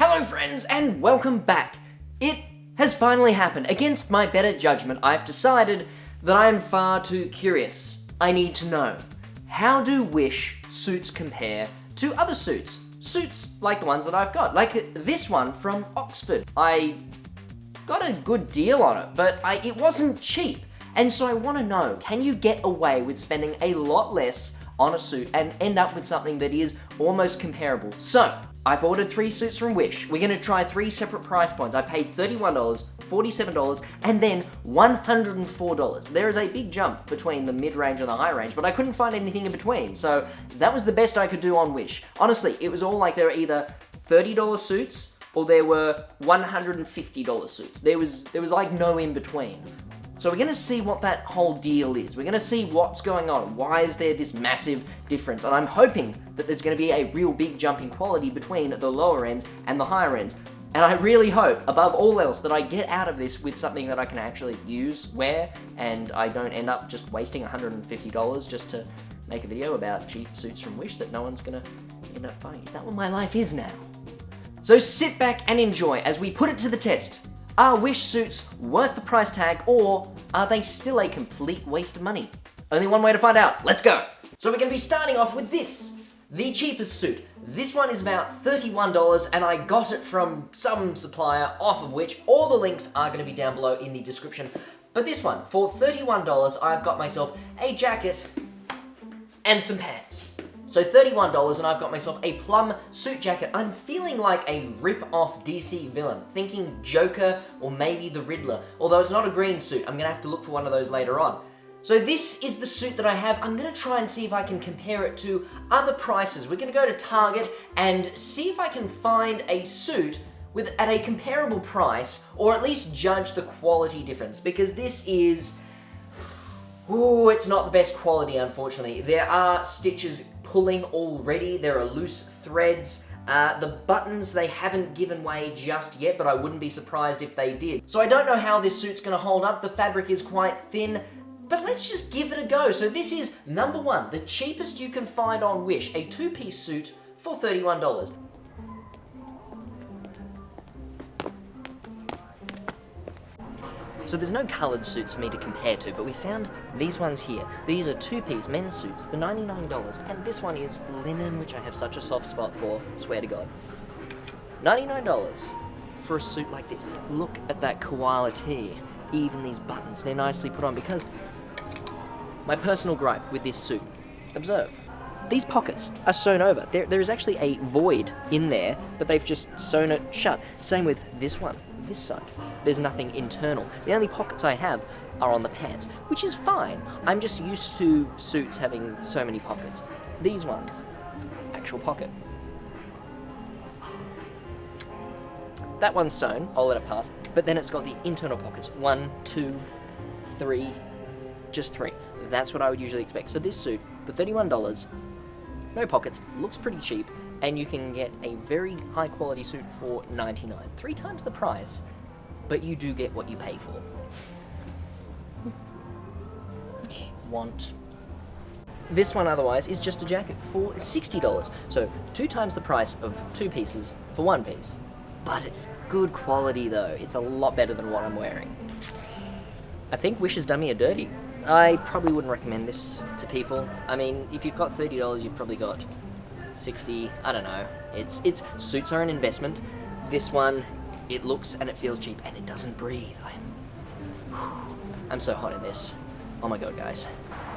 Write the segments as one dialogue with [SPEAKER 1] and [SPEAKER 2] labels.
[SPEAKER 1] Hello friends, and welcome back. It has finally happened. Against my better judgment, I've decided that I am far too curious. I need to know, how do Wish suits compare to other suits? Suits like the ones that I've got, like this one from Oxford. I got a good deal on it, but it wasn't cheap. And so I want to know, can you get away with spending a lot less on a suit and end up with something that is almost comparable? So, I've ordered 3 suits from Wish. We're going to try 3 separate price points. I paid $31, $47, and then $104. There is a big jump between the mid-range and the high range, but I couldn't find anything in between, so that was the best I could do on Wish. Honestly, it was all like there were either $30 suits or there were $150 suits. There was like no in between. So we're going to see what that whole deal is. We're going to see what's going on. Why is there this massive difference? And I'm hoping that there's going to be a real big jump in quality between the lower ends and the higher ends. And I really hope, above all else, that I get out of this with something that I can actually use, wear, and I don't end up just wasting $150 just to make a video about cheap suits from Wish that no one's going to end up buying. Is that what my life is now? So sit back and enjoy as we put it to the test. Are Wish suits worth the price tag, or are they still a complete waste of money? Only one way to find out. Let's go! So we're going to be starting off with this, the cheapest suit. This one is about $31, and I got it from some supplier, off of which all the links are going to be down below in the description. But this one, for $31, I've got myself a jacket and some pants. So $31 and I've got myself a plum suit jacket. I'm feeling like a rip-off DC villain, thinking Joker or maybe the Riddler. Although it's not a green suit, I'm gonna have to look for one of those later on. So this is the suit that I have. I'm gonna try and see if I can compare it to other prices. We're gonna go to Target and see if I can find a suit at a comparable price, or at least judge the quality difference, because this is, ooh, it's not the best quality, unfortunately. There are stitches pulling already, there are loose threads. The buttons, they haven't given way just yet, but I wouldn't be surprised if they did. So I don't know how this suit's gonna hold up. The fabric is quite thin, but let's just give it a go. So this is number 1, the cheapest you can find on Wish, a 2-piece suit for $31. So there's no coloured suits for me to compare to, but we found these ones here. These are 2-piece men's suits for $99, and this one is linen, which I have such a soft spot for, swear to God. $99 for a suit like this. Look at that koala tee. Even these buttons, they're nicely put on, because my personal gripe with this suit, observe, these pockets are sewn over. There is actually a void in there, but they've just sewn it shut. Same with this one, this side. There's nothing internal. The only pockets I have are on the pants, which is fine. I'm just used to suits having so many pockets. These ones, actual pocket. That one's sewn, I'll let it pass, but then it's got the internal pockets. 1, 2, 3, just 3. That's what I would usually expect. So this suit, for $31, no pockets, looks pretty cheap, and you can get a very high quality suit for $99. 3 times the price, but you do get what you pay for. Want. This one otherwise is just a jacket for $60. So 2 times the price of 2 pieces for 1 piece. But it's good quality though. It's a lot better than what I'm wearing. I think Wish has done me a dirty. I probably wouldn't recommend this to people. I mean, if you've got $30, you've probably got 60, I don't know. Suits are an investment. This one, it looks and it feels cheap, and it doesn't breathe. I'm so hot in this. Oh my God, guys.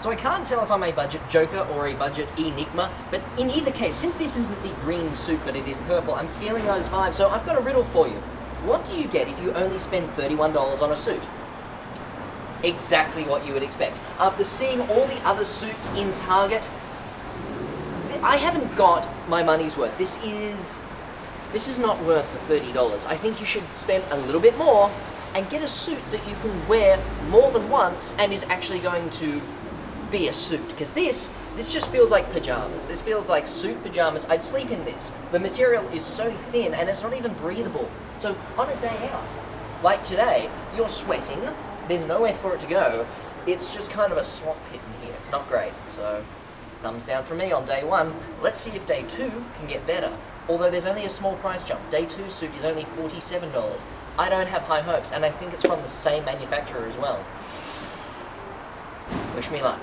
[SPEAKER 1] So I can't tell if I'm a budget Joker or a budget Enigma, but in either case, since this isn't the green suit but it is purple, I'm feeling those vibes. So I've got a riddle for you. What do you get if you only spend $31 on a suit? Exactly what you would expect. After seeing all the other suits in Target, I haven't got my money's worth. This is not worth the $30. I think you should spend a little bit more and get a suit that you can wear more than once and is actually going to be a suit. Because this just feels like pajamas. This feels like suit pajamas. I'd sleep in this. The material is so thin and it's not even breathable. So on a day out, like today, you're sweating, there's nowhere for it to go. It's just kind of a swamp pit in here. It's not great. So thumbs down from me on day 1. Let's see if day 2 can get better. although there's only a small price jump. Day 2 suit is only $47. I don't have high hopes, and I think it's from the same manufacturer as well. Wish me luck.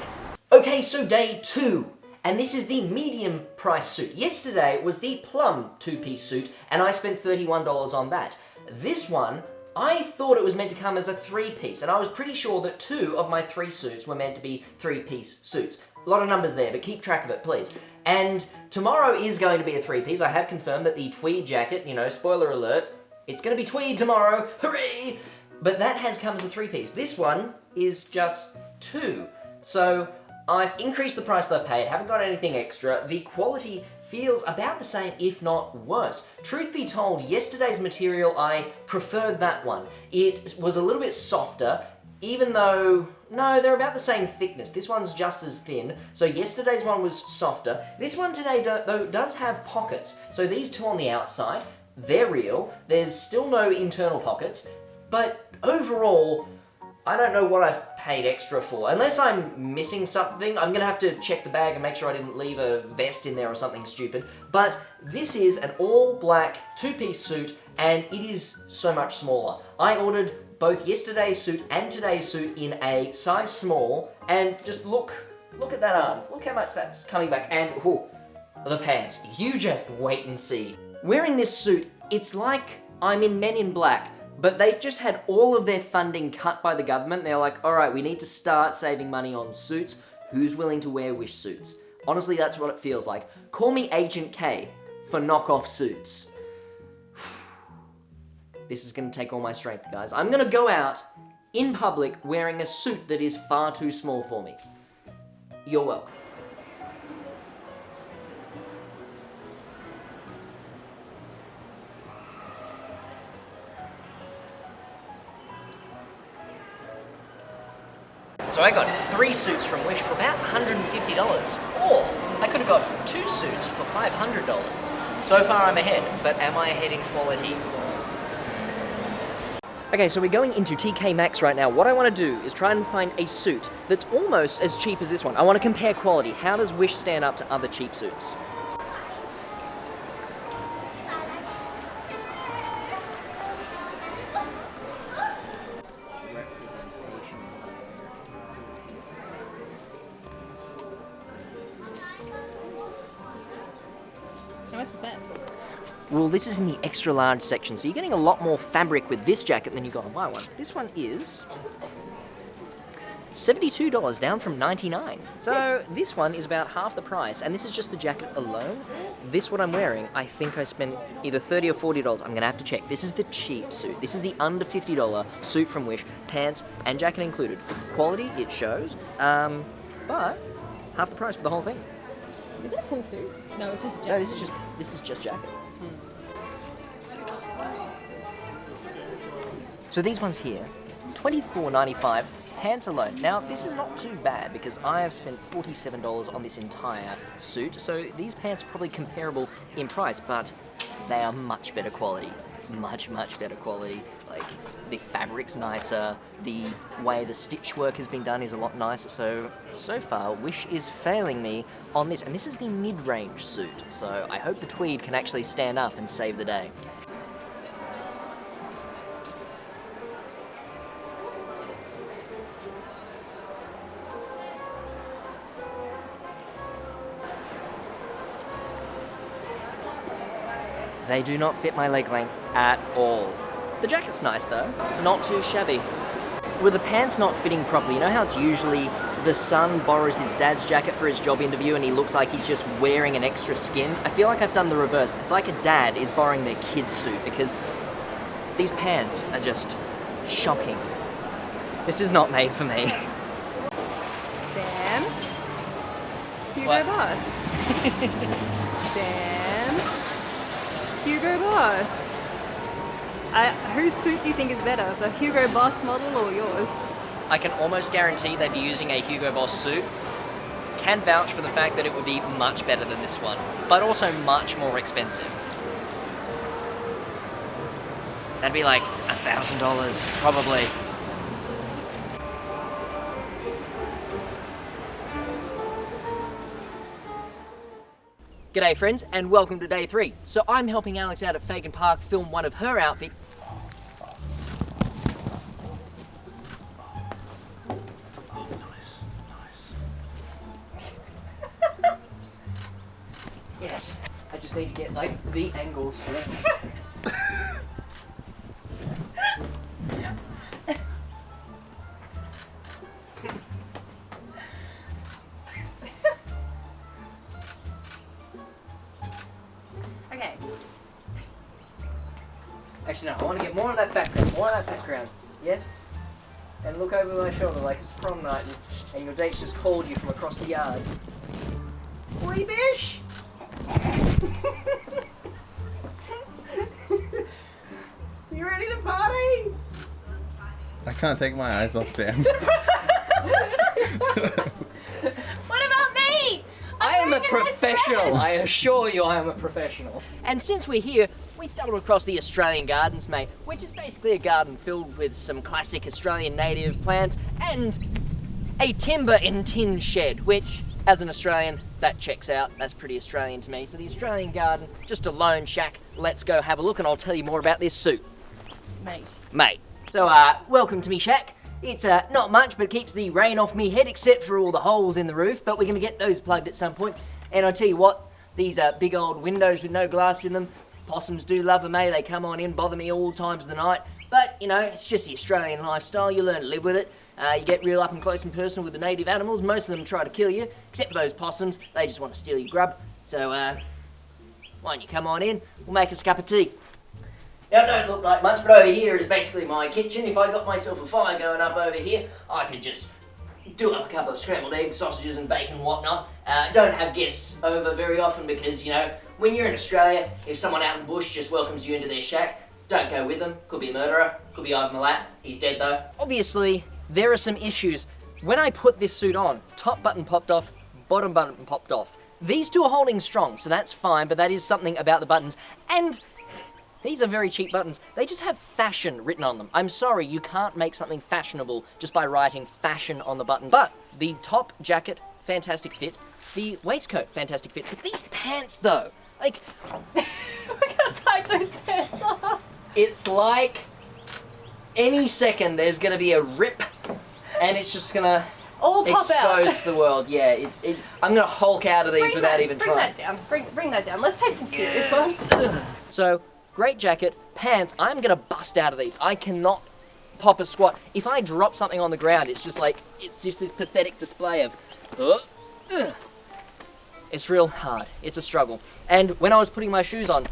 [SPEAKER 1] Okay, so day 2. And this is the medium price suit. Yesterday was the plum 2-piece suit, and I spent $31 on that. This one, I thought it was meant to come as a 3-piece, and I was pretty sure that 2 of my 3 suits were meant to be 3-piece suits. A lot of numbers there, but keep track of it, please. And tomorrow is going to be a 3-piece. I have confirmed that the Tweed Jacket, you know, spoiler alert, it's going to be tweed tomorrow, hooray! But that has come as a 3-piece. This one is just 2. So I've increased the price that I've paid, haven't got anything extra. The quality feels about the same, if not worse. Truth be told, yesterday's material, I preferred that one. It was a little bit softer, even though, no, they're about the same thickness. This one's just as thin, so yesterday's one was softer. This one today, though, does have pockets. So these 2 on the outside, they're real. There's still no internal pockets, but overall, I don't know what I've paid extra for. Unless I'm missing something, I'm gonna have to check the bag and make sure I didn't leave a vest in there or something stupid. But this is an all-black 2-piece suit, and it is so much smaller. I ordered both yesterday's suit and today's suit in a size small, and just look at that arm. Look how much that's coming back, and the pants. You just wait and see. Wearing this suit, it's like I'm in Men in Black, but they just had all of their funding cut by the government. They're like, all right, we need to start saving money on suits. Who's willing to wear Wish suits? Honestly, that's what it feels like. Call me Agent K for knockoff suits. This is gonna take all my strength, guys. I'm gonna go out in public wearing a suit that is far too small for me. You're welcome. So I got 3 suits from Wish for about $150. Or I could have got 2 suits for $500. So far I'm ahead, but am I ahead in quality? Okay, so we're going into TK Maxx right now. What I want to do is try and find a suit that's almost as cheap as this one. I want to compare quality. How does Wish stand up to other cheap suits?
[SPEAKER 2] How much is that?
[SPEAKER 1] Well, this is in the extra large section, so you're getting a lot more fabric with this jacket than you got on my one. This one is $72, down from $99. So this one is about half the price, and this is just the jacket alone. This, what I'm wearing, I think I spent either $30 or $40. I'm gonna have to check. This is the cheap suit. This is the under $50 suit from Wish, pants and jacket included. Quality, it shows, but half the price for the whole thing.
[SPEAKER 2] Is it a full suit? No, it's just a jacket.
[SPEAKER 1] No, this is just jacket. So these ones here, $24.95, pants alone. Now, this is not too bad because I have spent $47 on this entire suit, so these pants are probably comparable in price, but they are much better quality. Much, much better quality. Like, the fabric's nicer, the way the stitch work has been done is a lot nicer, so far, Wish is failing me on this, and this is the mid-range suit, so I hope the tweed can actually stand up and save the day. They do not fit my leg length at all. The jacket's nice though, not too shabby. With the pants not fitting properly, you know how it's usually the son borrows his dad's jacket for his job interview and he looks like he's just wearing an extra skin? I feel like I've done the reverse. It's like a dad is borrowing their kid's suit because these pants are just shocking. This is not made for me.
[SPEAKER 2] Sam? Hugo
[SPEAKER 1] What?
[SPEAKER 2] Boss. Sam? Hugo Boss. Whose suit do you think is better, the Hugo Boss model or yours?
[SPEAKER 1] I can almost guarantee they'd be using a Hugo Boss suit. Can vouch for the fact that it would be much better than this one, but also much more expensive. That'd be like $1,000, probably. G'day friends, and welcome to day 3. So I'm helping Alex out at Fagan Park film one of her outfits.
[SPEAKER 3] Oh, nice, nice.
[SPEAKER 1] Yes, I just need to get like the angles.
[SPEAKER 2] Okay.
[SPEAKER 1] Actually no, I want to get more of that background, yes? And look over my shoulder like it's prom night and your date's just called you from across the yard. Oi, bish! You ready to party?
[SPEAKER 3] I can't take my eyes off Sam.
[SPEAKER 2] What about me?
[SPEAKER 1] I am a professional, I assure you I am a professional. And since we're here, we stumbled across the Australian Gardens, mate, which is basically a garden filled with some classic Australian native plants and a timber and tin shed, which, as an Australian, that checks out. That's pretty Australian to me. So the Australian Garden, just a lone shack. Let's go have a look and I'll tell you more about this suit.
[SPEAKER 2] Mate.
[SPEAKER 1] So, welcome to me shack. It's not much, but it keeps the rain off me head, except for all the holes in the roof, but we're going to get those plugged at some point. And I'll tell you what, these big old windows with no glass in them, possums do love them, eh? They come on in, bother me all times of the night. But, you know, it's just the Australian lifestyle. You learn to live with it. You get real up and close and personal with the native animals. Most of them try to kill you, except for those possums. They just want to steal your grub. So, why don't you come on in? We'll make us a cup of tea. Now, it don't look like much, but over here is basically my kitchen. If I got myself a fire going up over here, I could just do up a couple of scrambled eggs, sausages and bacon and whatnot. Don't have guests over very often because, you know, when you're in Australia, if someone out in the bush just welcomes you into their shack, don't go with them. Could be a murderer, could be Ivan Milat. He's dead though. Obviously, there are some issues. When I put this suit on, top button popped off, bottom button popped off. These two are holding strong, so that's fine, but that is something about the buttons. And these are very cheap buttons. They just have fashion written on them. I'm sorry, you can't make something fashionable just by writing fashion on the button. But the top jacket, fantastic fit. The waistcoat, fantastic fit. But these pants though, like,
[SPEAKER 2] We're gonna take those pants off.
[SPEAKER 1] it's like any second there's gonna be a rip and it's just gonna
[SPEAKER 2] All pop
[SPEAKER 1] expose
[SPEAKER 2] out.
[SPEAKER 1] the world. Yeah, I'm gonna Hulk out of these
[SPEAKER 2] Bring
[SPEAKER 1] without
[SPEAKER 2] that,
[SPEAKER 1] even
[SPEAKER 2] bring
[SPEAKER 1] trying.
[SPEAKER 2] that down. Bring that down. Let's take some serious ones.
[SPEAKER 1] So, great jacket, pants, I'm gonna bust out of these. I cannot pop a squat. If I drop something on the ground, it's just this pathetic display of, it's real hard. It's a struggle. And when I was putting my shoes on,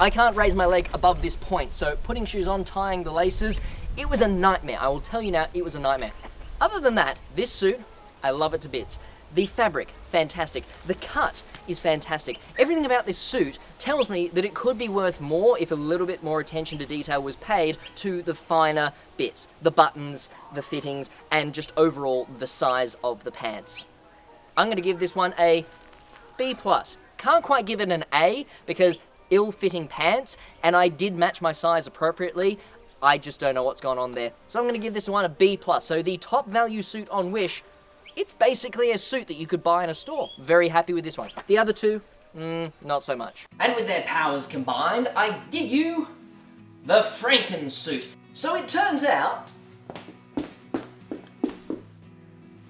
[SPEAKER 1] I can't raise my leg above this point. So putting shoes on, tying the laces, it was a nightmare. I will tell you now, it was a nightmare. Other than that, this suit, I love it to bits. The fabric, fantastic. The cut is fantastic. Everything about this suit tells me that it could be worth more if a little bit more attention to detail was paid to the finer bits. The buttons, the fittings, and just overall the size of the pants. I'm going to give this one a B+. Can't quite give it an A because ill-fitting pants, and I did match my size appropriately. I just don't know what's gone on there. So I'm going to give this one a B+. So the top value suit on Wish, it's basically a suit that you could buy in a store. Very happy with this one. The other two, not so much. And with their powers combined, I give you the Franken suit. So it turns out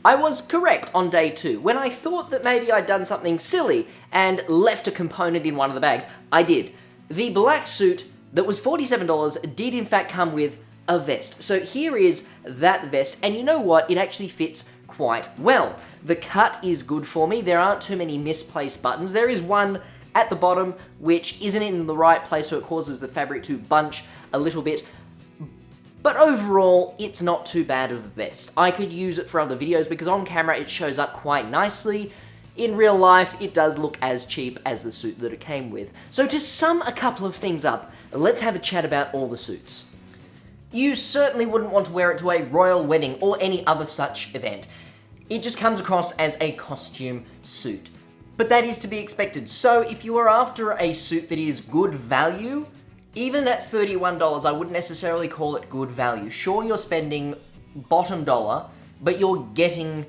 [SPEAKER 1] I was correct on day 2. When I thought that maybe I'd done something silly and left a component in one of the bags, I did. The black suit that was $47 did in fact come with a vest. So here is that vest, and you know what? It actually fits quite well. The cut is good for me. There aren't too many misplaced buttons. There is one at the bottom which isn't in the right place, so it causes the fabric to bunch a little bit. But overall, it's not too bad of a vest. I could use it for other videos because on camera it shows up quite nicely. In real life, it does look as cheap as the suit that it came with. So to sum a couple of things up, let's have a chat about all the suits. You certainly wouldn't want to wear it to a royal wedding or any other such event. It just comes across as a costume suit. But that is to be expected. So if you are after a suit that is good value, even at $31, I wouldn't necessarily call it good value. Sure, you're spending bottom dollar, but you're getting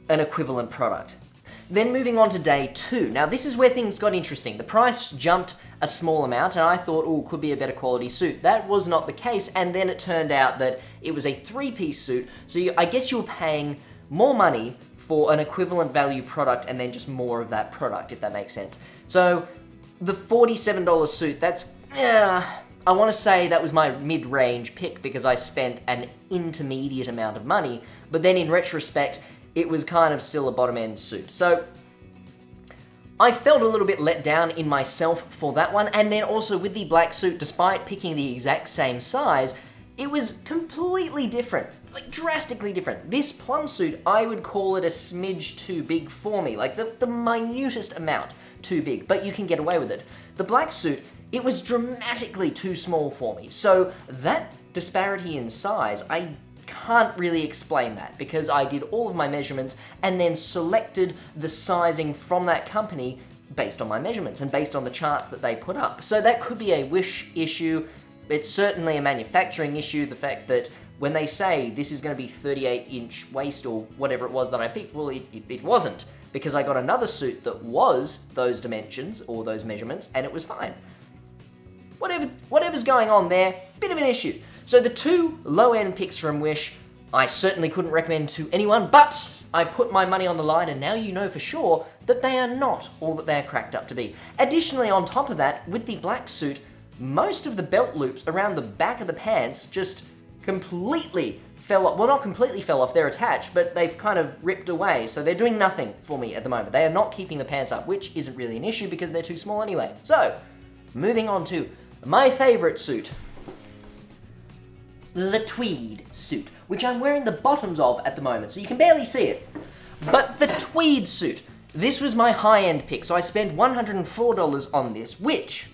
[SPEAKER 1] an equivalent product. Then moving on to day 2. Now this is where things got interesting. The price jumped a small amount and I thought, oh, could be a better quality suit. That was not the case, and then it turned out that it was a 3-piece suit, so I guess you're paying more money for an equivalent value product and then just more of that product, if that makes sense. So the $47 suit, that's, I want to say that was my mid-range pick because I spent an intermediate amount of money, but then in retrospect, it was kind of still a bottom-end suit. So I felt a little bit let down in myself for that one, and then also with the black suit, despite picking the exact same size, it was completely different, like drastically different. This plum suit, I would call it a smidge too big for me, like the minutest amount too big, but you can get away with it. The black suit, it was dramatically too small for me, so that disparity in size, I can't really explain that because I did all of my measurements and then selected the sizing from that company based on my measurements and based on the charts that they put up. So that could be a Wish issue. It's certainly a manufacturing issue, the fact that when they say this is going to be 38-inch waist or whatever it was that I picked, well, it wasn't, because I got another suit that was those dimensions or those measurements and it was fine. Whatever's going on there, bit of an issue. So the 2 low-end picks from Wish, I certainly couldn't recommend to anyone, but I put my money on the line and now you know for sure that they are not all that they are cracked up to be. Additionally, on top of that, with the black suit, most of the belt loops around the back of the pants just completely fell off. Well, not completely fell off, they're attached, but they've kind of ripped away, so they're doing nothing for me at the moment. They are not keeping the pants up, which isn't really an issue because they're too small anyway. So, moving on to my favorite suit. The tweed suit, which I'm wearing the bottoms of at the moment, so you can barely see it. But the tweed suit, this was my high-end pick, so I spent $104 on this, which,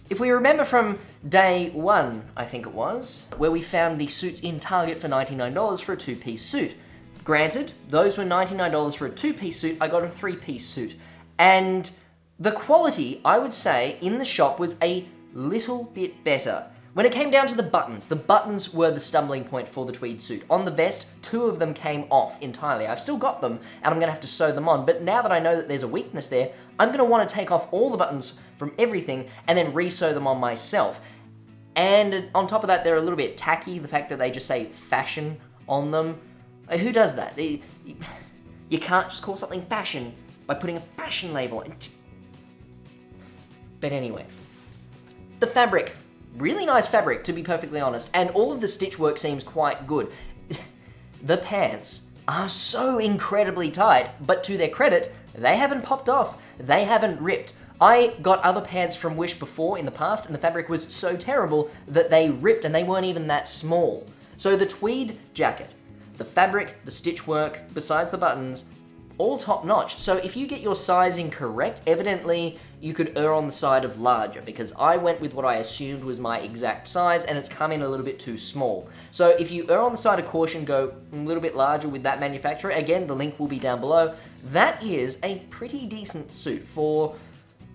[SPEAKER 1] if we remember from day 1, I think it was, where we found the suits in Target for $99 for a 2-piece suit. Granted, those were $99 for a 2-piece suit, I got a 3-piece suit. And the quality, I would say, in the shop was a little bit better. When it came down to the buttons were the stumbling point for the tweed suit. On the vest, 2 of them came off entirely. I've still got them, and I'm going to have to sew them on, but now that I know that there's a weakness there, I'm going to want to take off all the buttons from everything and then re-sew them on myself. And on top of that, they're a little bit tacky, the fact that they just say fashion on them. Who does that? You can't just call something fashion by putting a fashion label. But anyway, the fabric. Really nice fabric, to be perfectly honest, and all of the stitch work seems quite good. The pants are so incredibly tight, but to their credit, they haven't popped off. They haven't ripped. I got other pants from Wish before in the past, and the fabric was so terrible that they ripped, and they weren't even that small. So the tweed jacket, the fabric, the stitch work, besides the buttons, all top notch. So if you get your sizing correct, evidently you could err on the side of larger, because I went with what I assumed was my exact size and it's come in a little bit too small. So if you err on the side of caution, go a little bit larger with that manufacturer. Again, the link will be down below. That is a pretty decent suit for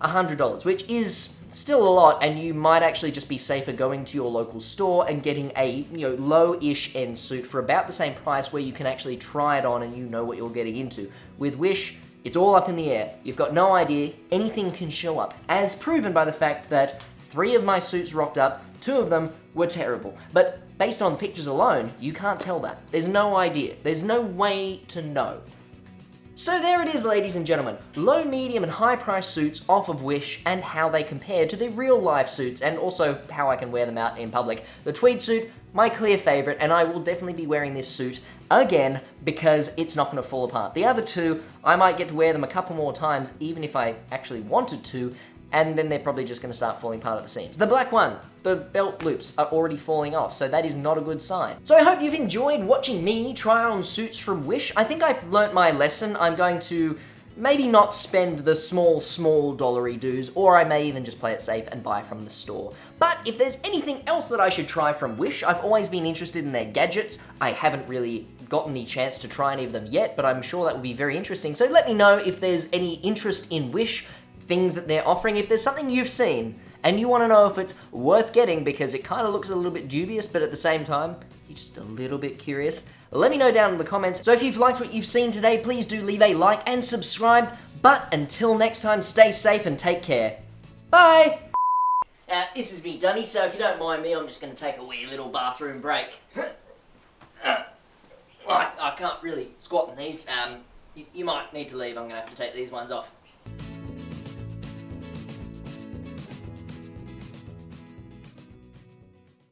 [SPEAKER 1] $100, which is still a lot, and you might actually just be safer going to your local store and getting a low-ish end suit for about the same price where you can actually try it on and you know what you're getting into. With Wish, it's all up in the air. You've got no idea. Anything can show up, as proven by the fact that 3 of my suits rocked up, 2 of them were terrible. But based on the pictures alone, you can't tell that. There's no idea. There's no way to know. So there it is, ladies and gentlemen. Low, medium, and high price suits off of Wish and how they compare to the real life suits, and also how I can wear them out in public. The tweed suit, my clear favorite, and I will definitely be wearing this suit again because it's not going to fall apart. The other 2, I might get to wear them a couple more times even if I actually wanted to, and then they're probably just going to start falling apart at the seams. The black one, the belt loops are already falling off, so that is not a good sign. So I hope you've enjoyed watching me try on suits from Wish. I think I've learnt my lesson. I'm going to maybe not spend the small dollary dues, or I may even just play it safe and buy from the store. But if there's anything else that I should try from Wish, I've always been interested in their gadgets. I haven't really gotten the chance to try any of them yet, but I'm sure that would be very interesting. So let me know if there's any interest in Wish, things that they're offering. If there's something you've seen and you want to know if it's worth getting because it kind of looks a little bit dubious, but at the same time, you're just a little bit curious, let me know down in the comments. So if you've liked what you've seen today, please do leave a like and subscribe. But until next time, stay safe and take care. Bye! This is me, Dunny, so if you don't mind me, I'm just going to take a wee little bathroom break. I can't really squat in these. You might need to leave. I'm going to have to take these ones off.